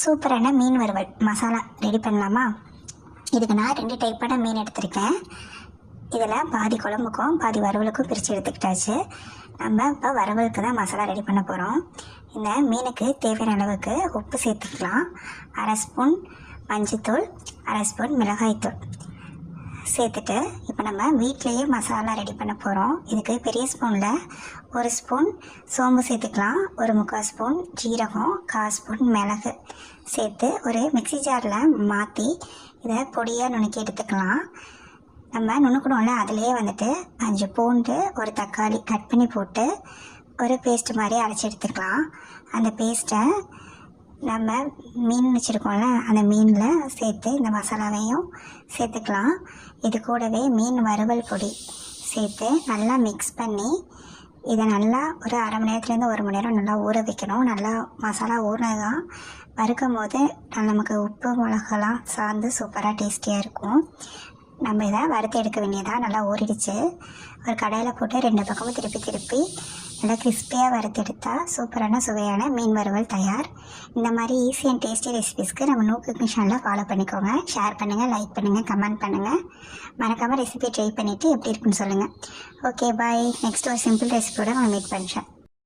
சூப்பரான மீன் வறுவல் மசாலா ரெடி பண்ணலாமா? இதுக்கு நான் 2 டைப்பான மீன் எடுத்திருக்கேன். இதில் பாதி குழம்புக்கும் பாதி வறுவலுக்கும் பிரித்து எடுத்துக்கிட்டாச்சு. நம்ம இப்போ வறுவலுக்கு தான் மசாலா ரெடி பண்ண போகிறோம். இந்த மீனுக்கு தேவையான அளவுக்கு உப்பு சேர்த்துக்கலாம். 1/2 ஸ்பூன் மஞ்சத்தூள், 1/2 ஸ்பூன் மிளகாய்த்தூள் சேர்த்துட்டு இப்போ நம்ம வீட்டிலையே மசாலா ரெடி பண்ண போகிறோம். இதுக்கு பெரிய ஸ்பூனில் 1 ஸ்பூன் சோம்பு சேர்த்துக்கலாம், 1/4 ஸ்பூன் ஜீரகம், 1/4 ஸ்பூன் மிளகு சேர்த்து ஒரு மிக்ஸி ஜாரில் மாற்றி இதை பொடியாக நுணுக்கி எடுத்துக்கலாம். நம்ம நுணுக்கணும்ல, அதிலேயே 5 பூண்டு, 1 தக்காளி கட் பண்ணி போட்டு ஒரு பேஸ்ட்டு மாதிரி அரைச்சி எடுத்துக்கலாம். அந்த பேஸ்ட்டை நம்ம மீன் வச்சுருக்கோம்ல, அந்த மீனில் சேர்த்து இந்த மசாலாவையும் சேர்த்துக்கலாம். இது கூடவே மீன் வறுவல் பொடி சேர்த்து நல்லா மிக்ஸ் பண்ணி இதை நல்லா ஒரு 1/2 மணி நேரத்துலேருந்து 1 மணி நேரம் நல்லா ஊற வைக்கணும். நல்லா மசாலா ஊறினதான் வறுக்கும் போது நமக்கு உப்பு மிளகாலாம் சார்ந்து சூப்பராக டேஸ்டியாக இருக்கும். நம்ம இதை வறுத்து எடுக்க வேண்டியதாக நல்லா ஊறிடுச்சு. ஒரு கடாயில் போட்டு 2 பக்கமும் திருப்பி நல்லா கிறிஸ்பியாக வறுத்து எடுத்தால் சூப்பரான சுவையான மீன் வறுவல் தயார். இந்த மாதிரி ஈஸி அண்ட் டேஸ்டி ரெசிபிஸ்க்கு நம்ம நூ குக்கிங் சேனலில் ஃபாலோ பண்ணிக்கோங்க. ஷேர் பண்ணுங்கள், லைக் பண்ணுங்கள், கமெண்ட் பண்ணுங்கள். மறக்காமல் ரெசிபியை ட்ரை பண்ணிவிட்டு எப்படி இருக்குன்னு சொல்லுங்கள். ஓகே, பாய். நெக்ஸ்ட் ஒரு சிம்பிள் ரெசிபியோட நான் மீட் பண்ணுறேன்.